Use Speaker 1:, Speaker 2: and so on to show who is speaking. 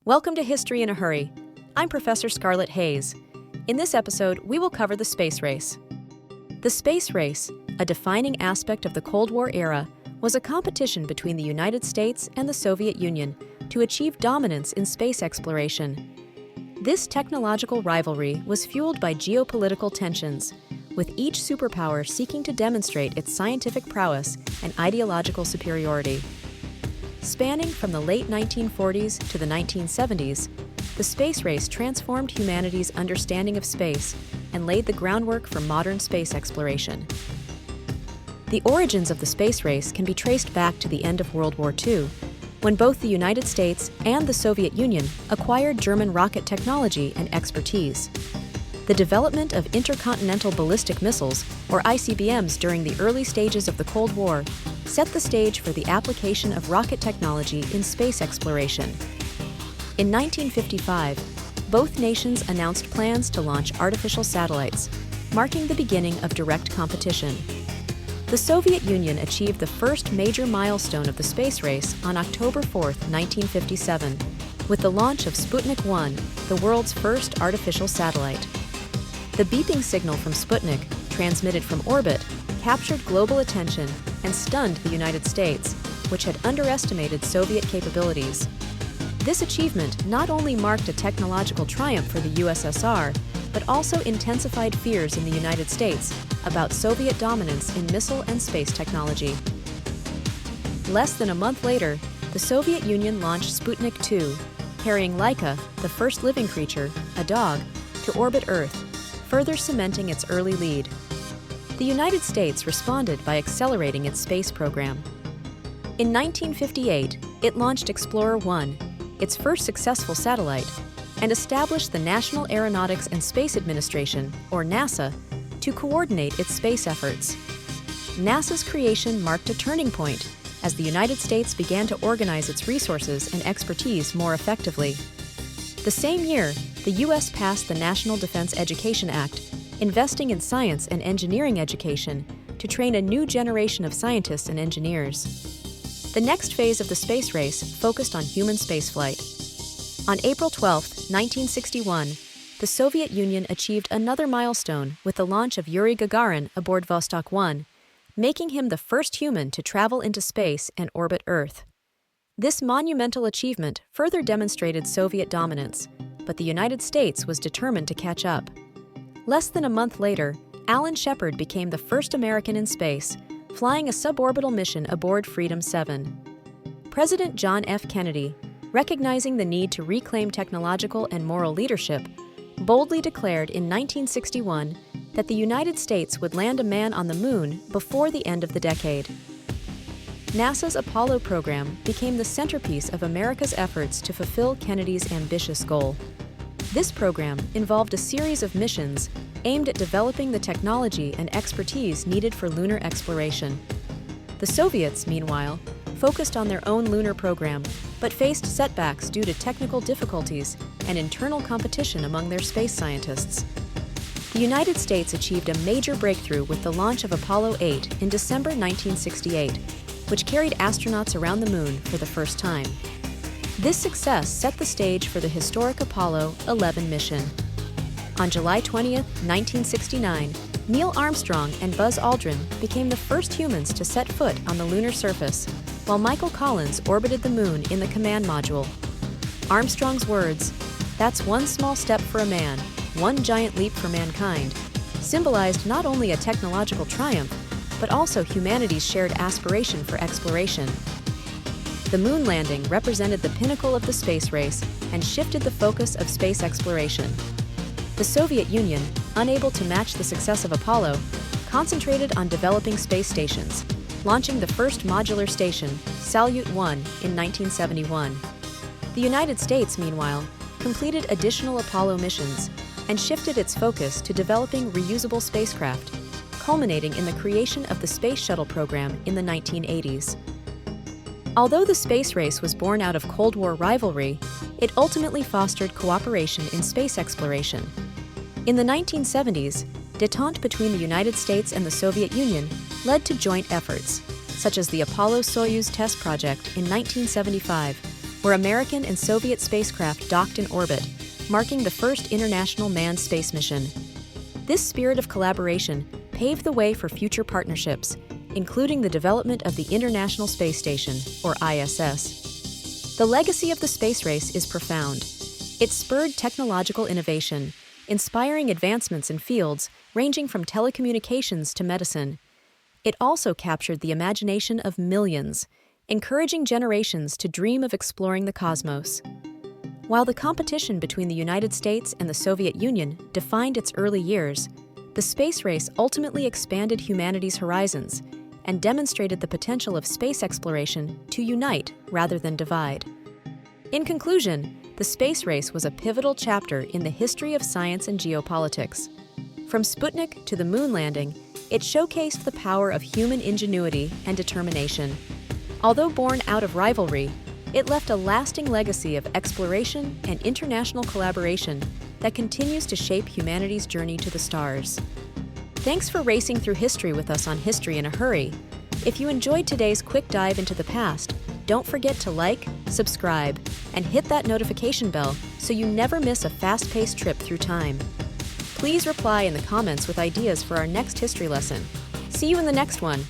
Speaker 1: Welcome to History in a Hurry. I'm Professor Scarlett Hayes. In this episode, we will cover the space race. The space race, a defining aspect of the Cold War era, was a competition between the United States and the Soviet Union to achieve dominance in space exploration. This technological rivalry was fueled by geopolitical tensions, with each superpower seeking to demonstrate its scientific prowess and ideological superiority. Spanning from the late 1940s to the 1970s, the space race transformed humanity's understanding of space and laid the groundwork for modern space exploration. The origins of the space race can be traced back to the end of World War II, when both the United States and the Soviet Union acquired German rocket technology and expertise. The development of intercontinental ballistic missiles, or ICBMs, during the early stages of the Cold War set the stage for the application of rocket technology in space exploration. In 1955, both nations announced plans to launch artificial satellites, marking the beginning of direct competition. The Soviet Union achieved the first major milestone of the space race on October 4, 1957, with the launch of Sputnik 1, the world's first artificial satellite. The beeping signal from Sputnik, transmitted from orbit, captured global attention and stunned the United States, which had underestimated Soviet capabilities. This achievement not only marked a technological triumph for the USSR, but also intensified fears in the United States about Soviet dominance in missile and space technology. Less than a month later, the Soviet Union launched Sputnik 2, carrying Laika, the first living creature, a dog, to orbit Earth, further cementing its early lead. The United States responded by accelerating its space program. In 1958, it launched Explorer 1, its first successful satellite, and established the National Aeronautics and Space Administration, or NASA, to coordinate its space efforts. NASA's creation marked a turning point as the United States began to organize its resources and expertise more effectively. The same year, the U.S. passed the National Defense Education Act, investing in science and engineering education to train a new generation of scientists and engineers. The next phase of the space race focused on human spaceflight. On April 12, 1961, the Soviet Union achieved another milestone with the launch of Yuri Gagarin aboard Vostok 1, making him the first human to travel into space and orbit Earth. This monumental achievement further demonstrated Soviet dominance, but the United States was determined to catch up. Less than a month later, Alan Shepard became the first American in space, flying a suborbital mission aboard Freedom 7. President John F. Kennedy, recognizing the need to reclaim technological and moral leadership, boldly declared in 1961 that the United States would land a man on the moon before the end of the decade. NASA's Apollo program became the centerpiece of America's efforts to fulfill Kennedy's ambitious goal. This program involved a series of missions aimed at developing the technology and expertise needed for lunar exploration. The Soviets, meanwhile, focused on their own lunar program, but faced setbacks due to technical difficulties and internal competition among their space scientists. The United States achieved a major breakthrough with the launch of Apollo 8 in December 1968, which carried astronauts around the moon for the first time. This success set the stage for the historic Apollo 11 mission. On July 20, 1969, Neil Armstrong and Buzz Aldrin became the first humans to set foot on the lunar surface, while Michael Collins orbited the moon in the command module. Armstrong's words, "That's one small step for a man, one giant leap for mankind," symbolized not only a technological triumph, but also humanity's shared aspiration for exploration. The moon landing represented the pinnacle of the space race and shifted the focus of space exploration. The Soviet Union, unable to match the success of Apollo, concentrated on developing space stations, launching the first modular station, Salyut 1, in 1971. The United States, meanwhile, completed additional Apollo missions and shifted its focus to developing reusable spacecraft, culminating in the creation of the Space Shuttle program in the 1980s. Although the space race was born out of Cold War rivalry, it ultimately fostered cooperation in space exploration. In the 1970s, détente between the United States and the Soviet Union led to joint efforts, such as the Apollo-Soyuz test project in 1975, where American and Soviet spacecraft docked in orbit, marking the first international manned space mission. This spirit of collaboration paved the way for future partnerships, including the development of the International Space Station, or ISS. The legacy of the space race is profound. It spurred technological innovation, inspiring advancements in fields ranging from telecommunications to medicine. It also captured the imagination of millions, encouraging generations to dream of exploring the cosmos. While the competition between the United States and the Soviet Union defined its early years, the space race ultimately expanded humanity's horizons and demonstrated the potential of space exploration to unite rather than divide. In conclusion, the space race was a pivotal chapter in the history of science and geopolitics. From Sputnik to the moon landing, it showcased the power of human ingenuity and determination. Although born out of rivalry, it left a lasting legacy of exploration and international collaboration that continues to shape humanity's journey to the stars. Thanks for racing through history with us on History in a Hurry. If you enjoyed today's quick dive into the past, don't forget to like, subscribe, and hit that notification bell so you never miss a fast-paced trip through time. Please reply in the comments with ideas for our next history lesson. See you in the next one.